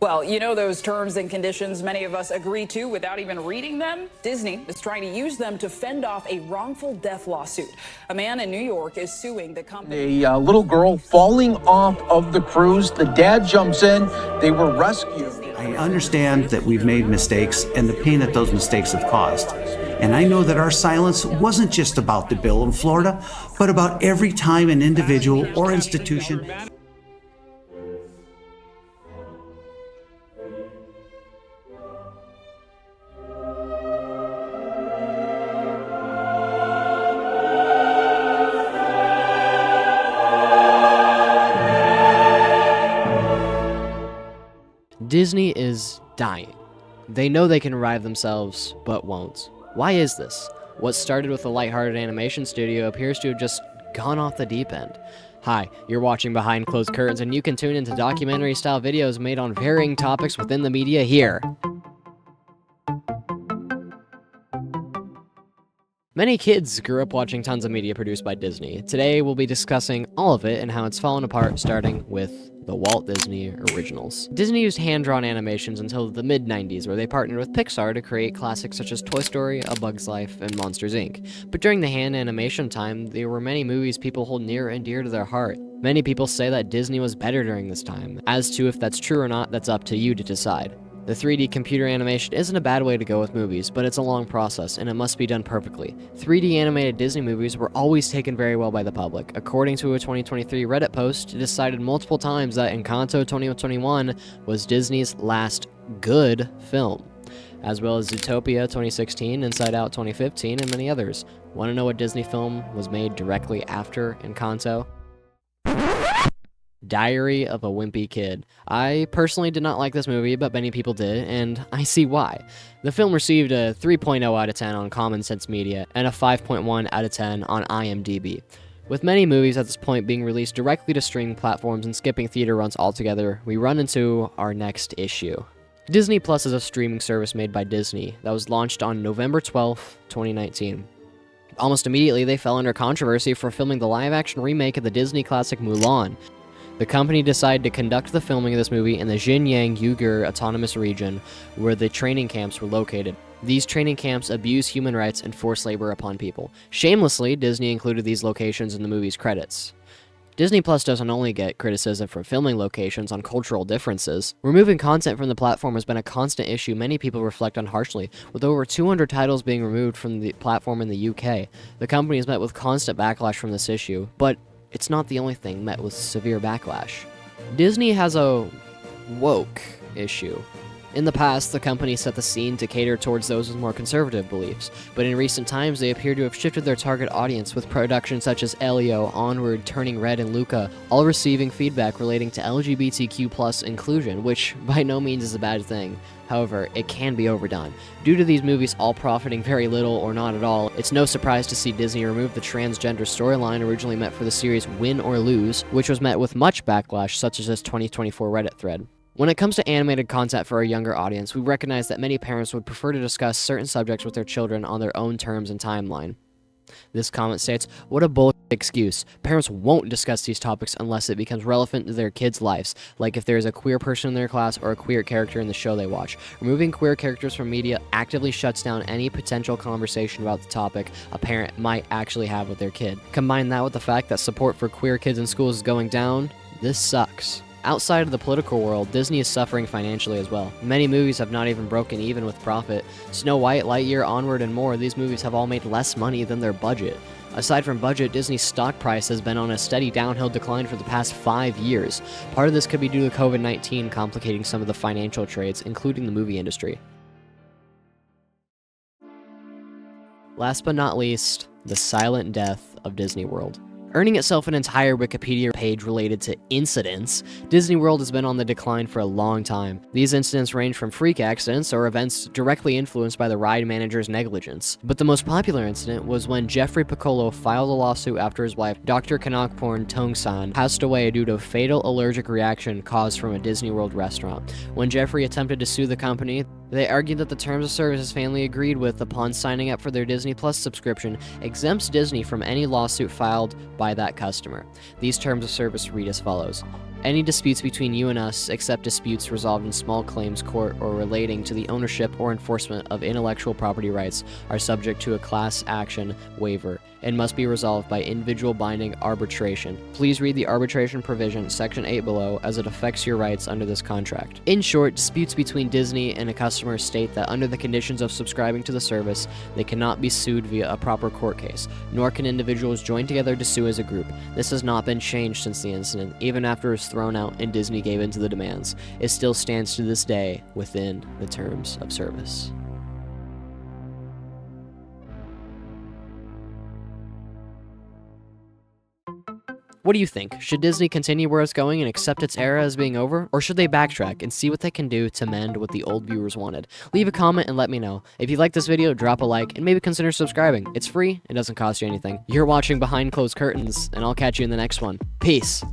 Well, you know those terms and conditions many of us agree to without even reading them? Disney is trying to use them to fend off a wrongful death lawsuit. A man in New York is suing the company. A little girl falling off of the cruise. The dad jumps in. They were rescued. I understand that we've made mistakes and the pain that those mistakes have caused. And I know that our silence wasn't just about the bill in Florida, but about every time an individual or institution. Disney is dying. They know they can revive themselves, but won't. Why is this? What started with a lighthearted animation studio appears to have just gone off the deep end. Hi, you're watching Behind Closed Curtains, and you can tune into documentary-style videos made on varying topics within the media here. Many kids grew up watching tons of media produced by Disney. Today, we'll be discussing all of it and how it's fallen apart, starting with the Walt Disney originals. Disney used hand-drawn animations until the mid-90s, where they partnered with Pixar to create classics such as Toy Story, A Bug's Life, and Monsters, Inc. But during the hand animation time, there were many movies people hold near and dear to their heart. Many people say that Disney was better during this time. As to if that's true or not, that's up to you to decide. The 3D computer animation isn't a bad way to go with movies, but it's a long process, and it must be done perfectly. 3D animated Disney movies were always taken very well by the public. According to a 2023 Reddit post, it is cited multiple times that Encanto 2021 was Disney's last good film, as well as Zootopia 2016, Inside Out 2015, and many others. Want to know what Disney film was made directly after Encanto? Diary of a Wimpy Kid. I personally did not like this movie, but many people did, and I see why. The film received a 3.0 out of 10 on Common Sense Media and a 5.1 out of 10 on IMDb. With many movies at this point being released directly to streaming platforms and skipping theater runs altogether, we run into our next issue. Disney Plus is a streaming service made by Disney that was launched on November 12, 2019. Almost immediately, they fell under controversy for filming the live-action remake of the Disney classic Mulan. The company decided to conduct the filming of this movie in the Xinjiang Uyghur Autonomous Region, where the training camps were located. These training camps abuse human rights and force labor upon people. Shamelessly, Disney included these locations in the movie's credits. Disney Plus doesn't only get criticism for filming locations on cultural differences. Removing content from the platform has been a constant issue many people reflect on harshly, with over 200 titles being removed from the platform in the UK. The company has met with constant backlash from this issue, but it's not the only thing met with severe backlash. Disney has a woke issue. In the past, the company set the scene to cater towards those with more conservative beliefs, but in recent times they appear to have shifted their target audience with productions such as Elio, Onward, Turning Red, and Luca, all receiving feedback relating to LGBTQ+ inclusion, which by no means is a bad thing. However, it can be overdone. Due to these movies all profiting very little or not at all, it's no surprise to see Disney remove the transgender storyline originally meant for the series Win or Lose, which was met with much backlash, such as this 2024 Reddit thread. When it comes to animated content for a younger audience, we recognize that many parents would prefer to discuss certain subjects with their children on their own terms and timeline. This comment states, "What a bullshit excuse. Parents won't discuss these topics unless it becomes relevant to their kids' lives, like if there is a queer person in their class or a queer character in the show they watch. Removing queer characters from media actively shuts down any potential conversation about the topic a parent might actually have with their kid. Combine that with the fact that support for queer kids in schools is going down, this sucks." Outside of the political world, Disney is suffering financially as well. Many movies have not even broken even with profit. Snow White, Lightyear, Onward, and more, these movies have all made less money than their budget. Aside from budget, Disney's stock price has been on a steady downhill decline for the past 5 years. Part of this could be due to COVID-19 complicating some of the financial trades, including the movie industry. Last but not least, the silent death of Disney World. Earning itself an entire Wikipedia page related to incidents, Disney World has been on the decline for a long time. These incidents range from freak accidents or events directly influenced by the ride manager's negligence. But the most popular incident was when Jeffrey Piccolo filed a lawsuit after his wife, Dr. Kanokporn Tongsan, passed away due to a fatal allergic reaction caused from a Disney World restaurant. When Jeffrey attempted to sue the company, they argued that the terms of service his family agreed with upon signing up for their Disney Plus subscription exempts Disney from any lawsuit filed by that customer. These terms of service read as follows. Any disputes between you and us, except disputes resolved in small claims court or relating to the ownership or enforcement of intellectual property rights, are subject to a class action waiver and must be resolved by individual binding arbitration. Please read the arbitration provision, section 8 below, as it affects your rights under this contract. In short, disputes between Disney and a customer state that under the conditions of subscribing to the service, they cannot be sued via a proper court case, nor can individuals join together to sue as a group. This has not been changed since the incident, even after it was thrown out and Disney gave in to the demands. It still stands to this day within the terms of service. What do you think? Should Disney continue where it's going and accept its era as being over? Or should they backtrack and see what they can do to mend what the old viewers wanted? Leave a comment and let me know. If you like this video, drop a like and maybe consider subscribing. It's free, it doesn't cost you anything. You're watching Behind Closed Curtains, and I'll catch you in the next one. Peace!